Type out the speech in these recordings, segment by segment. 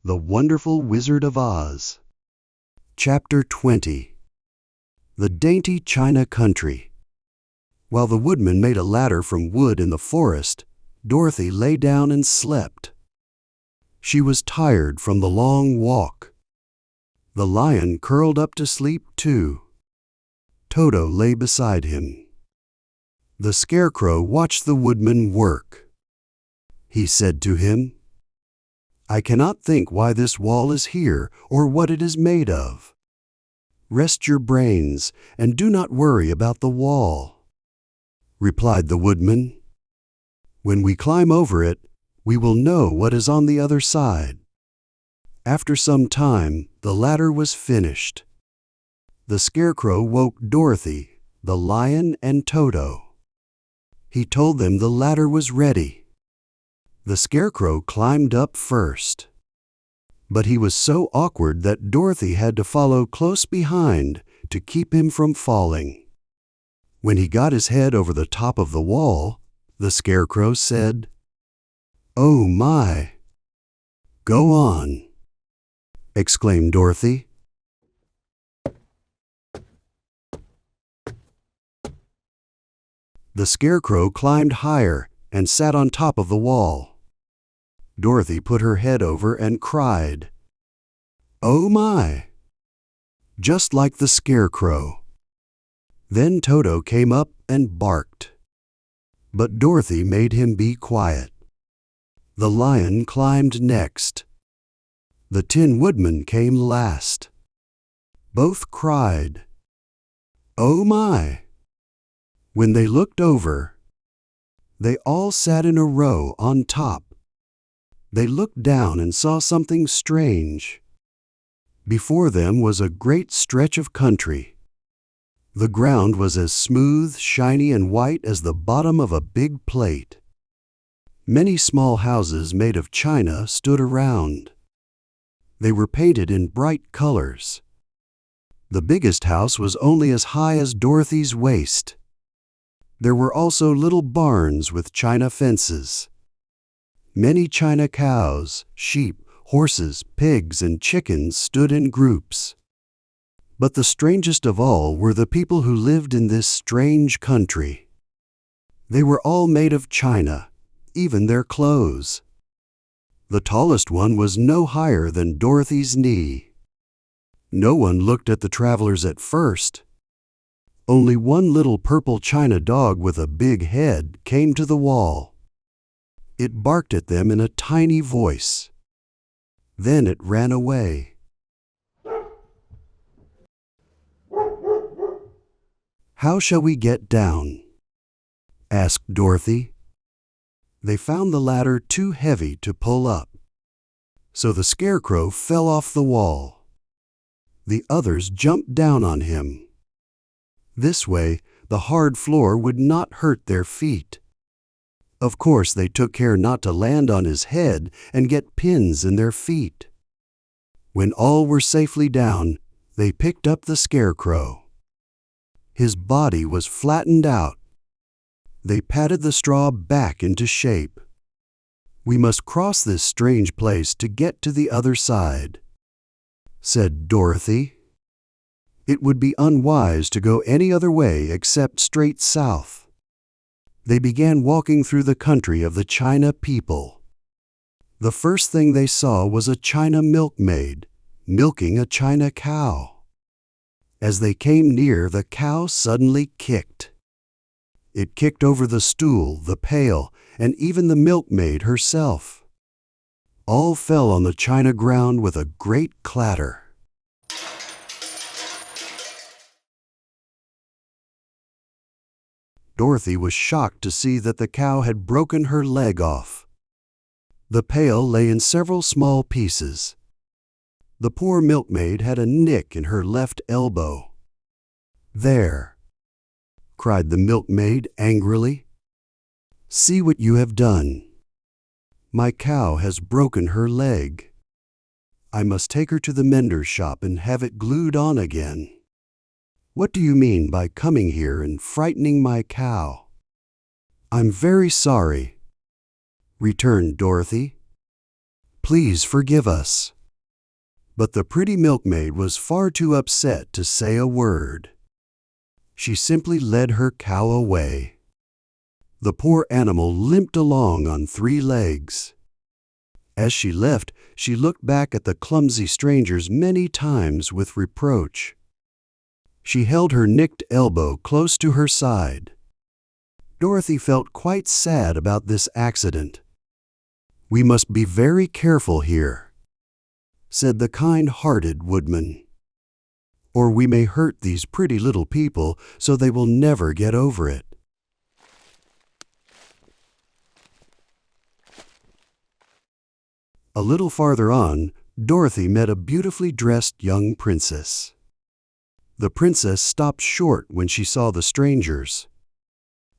The Wonderful Wizard of Oz. Chapter 20. The Dainty China Country. While the woodman made a ladder from wood in the forest, Dorothy lay down and slept. She was tired from the long walk. The lion curled up to sleep too. Toto lay beside him. The scarecrow watched the woodman work. He said to him, "I cannot think why this wall is here or what it is made of. Rest your brains and do not worry about the wall," replied the woodman. "When we climb over it, we will know what is on the other side." After some time, the ladder was finished. The scarecrow woke Dorothy, the lion, and Toto. He told them the ladder was ready. The scarecrow climbed up first. But he was so awkward that Dorothy had to follow close behind to keep him from falling. When he got his head over the top of the wall, the scarecrow said, "Oh my!" "Go on," exclaimed Dorothy. The scarecrow climbed higher and sat on top of the wall. Dorothy put her head over and cried, "Oh my!" just like the scarecrow. Then Toto came up and barked. But Dorothy made him be quiet. The lion climbed next. The Tin Woodman came last. Both cried, "Oh my!" When they looked over, they all sat in a row on top. They looked down and saw something strange. Before them was a great stretch of country. The ground was as smooth, shiny, and white as the bottom of a big plate. Many small houses made of china stood around. They were painted in bright colors. The biggest house was only as high as Dorothy's waist. There were also little barns with china fences. Many china cows, sheep, horses, pigs, and chickens stood in groups. But the strangest of all were the people who lived in this strange country. They were all made of china, even their clothes. The tallest one was no higher than Dorothy's knee. No one looked at the travelers at first. Only one little purple china dog with a big head came to the wall. It barked at them in a tiny voice. Then it ran away. "How shall we get down?" asked Dorothy. They found the ladder too heavy to pull up. So the scarecrow fell off the wall. The others jumped down on him. This way, the hard floor would not hurt their feet. Of course, they took care not to land on his head and get pins in their feet. When all were safely down, they picked up the scarecrow. His body was flattened out. They patted the straw back into shape. "We must cross this strange place to get to the other side," said Dorothy. "It would be unwise to go any other way except straight south." They began walking through the country of the China people. The first thing they saw was a China milkmaid milking a China cow. As they came near, the cow suddenly kicked. It kicked over the stool, the pail, and even the milkmaid herself. All fell on the china ground with a great clatter. Dorothy was shocked to see that the cow had broken her leg off. The pail lay in several small pieces. The poor milkmaid had a nick in her left elbow. "There!" cried the milkmaid angrily. "See what you have done. My cow has broken her leg. I must take her to the mender's shop and have it glued on again. What do you mean by coming here and frightening my cow?" "I'm very sorry," returned Dorothy. "Please forgive us." But the pretty milkmaid was far too upset to say a word. She simply led her cow away. The poor animal limped along on 3 legs. As she left, she looked back at the clumsy strangers many times with reproach. She held her nicked elbow close to her side. Dorothy felt quite sad about this accident. "We must be very careful here," said the kind-hearted woodman, "or we may hurt these pretty little people so they will never get over it." A little farther on, Dorothy met a beautifully dressed young princess. The princess stopped short when she saw the strangers.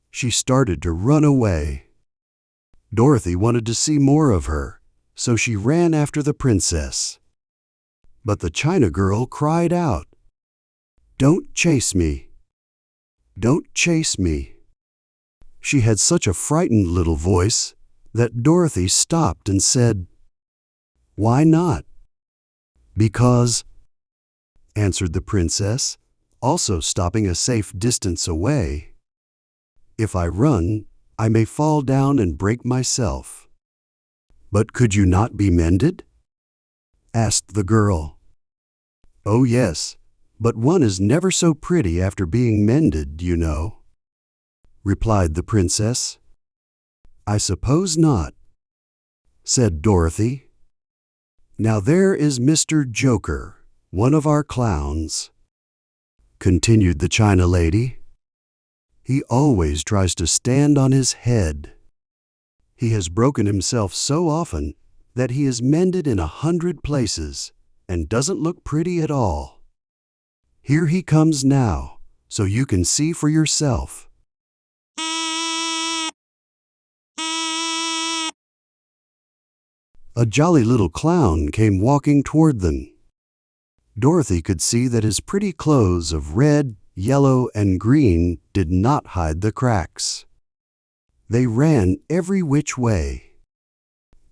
She started to run away. Dorothy wanted to see more of her, so she ran after the princess. But the China girl cried out, "Don't chase me! Don't chase me!" She had such a frightened little voice that Dorothy stopped and said, "Why not?" "Because," answered the princess, also stopping a safe distance away, "if I run, I may fall down and break myself." "But could you not be mended?" asked the girl. "Oh yes, but one is never so pretty after being mended, you know," replied the princess. "I suppose not," said Dorothy. "Now there is Mr. Joker, one of our clowns," continued the China lady. "He always tries to stand on his head. He has broken himself so often that he is mended in 100 places and doesn't look pretty at all. Here he comes now, so you can see for yourself." A jolly little clown came walking toward them. Dorothy could see that his pretty clothes of red, yellow, and green did not hide the cracks. They ran every which way.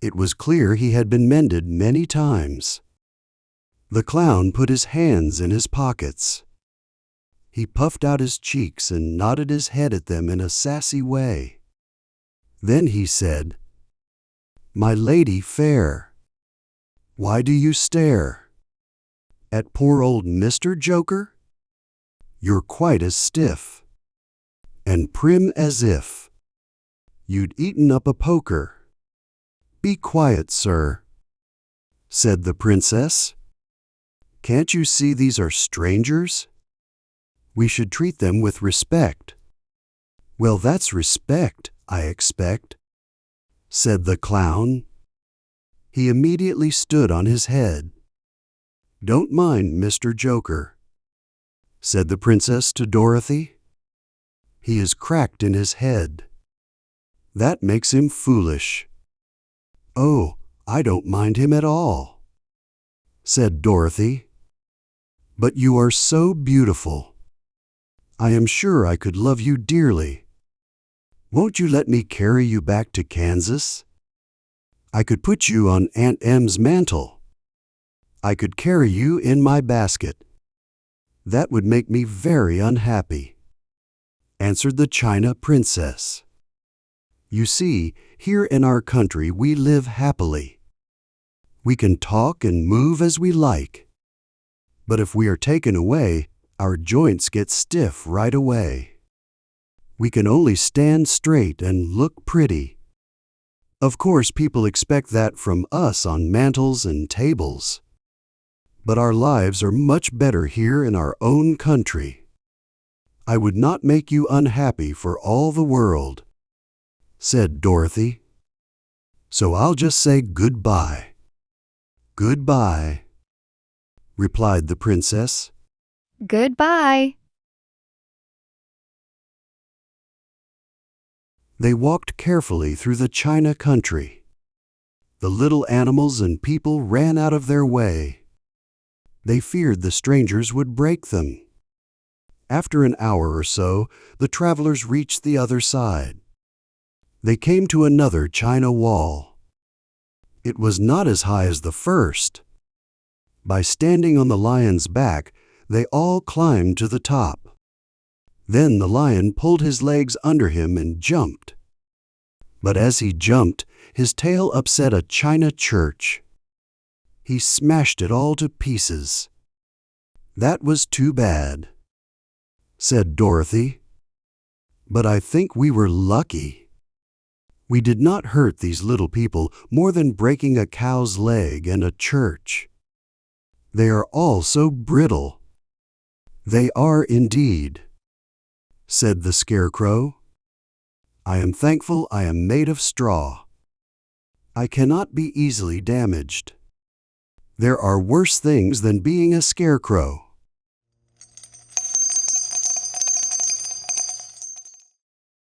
It was clear he had been mended many times. The clown put his hands in his pockets. He puffed out his cheeks and nodded his head at them in a sassy way. Then he said, "My lady fair, why do you stare at poor old Mr. Joker? You're quite as stiff and prim as if you'd eaten up a poker." "Be quiet, sir," said the princess. "Can't you see these are strangers? We should treat them with respect." "Well, that's respect, I expect," said the clown. He immediately stood on his head. "Don't mind Mr. Joker," said the princess to Dorothy. "He is cracked in his head. That makes him foolish." "Oh, I don't mind him at all," said Dorothy. "But you are so beautiful. I am sure I could love you dearly. Won't you let me carry you back to Kansas? I could put you on Aunt Em's mantle. I could carry you in my basket. That would make me very unhappy," answered the China princess. "You see, here in our country we live happily. We can talk and move as we like. But if we are taken away, our joints get stiff right away. We can only stand straight and look pretty. Of course, people expect that from us on mantles and tables. But our lives are much better here in our own country. I would not make you unhappy for all the world," said Dorothy. "So I'll just say goodbye." "Goodbye," replied the princess. Goodbye. They walked carefully through the China country. The little animals and people ran out of their way. They feared the strangers would break them. After an hour or so, the travelers reached the other side. They came to another China wall. It was not as high as the first, By standing on the lion's back, they all climbed to the top. Then the lion pulled his legs under him and jumped. But as he jumped, his tail upset a china church. He smashed it all to pieces. That was too bad, said Dorothy. But I think we were lucky. We did not hurt these little people more than breaking a cow's leg and a church. They are all so brittle. They are indeed, said the Scarecrow. I am thankful I am made of straw. I cannot be easily damaged. There are worse things than being a scarecrow.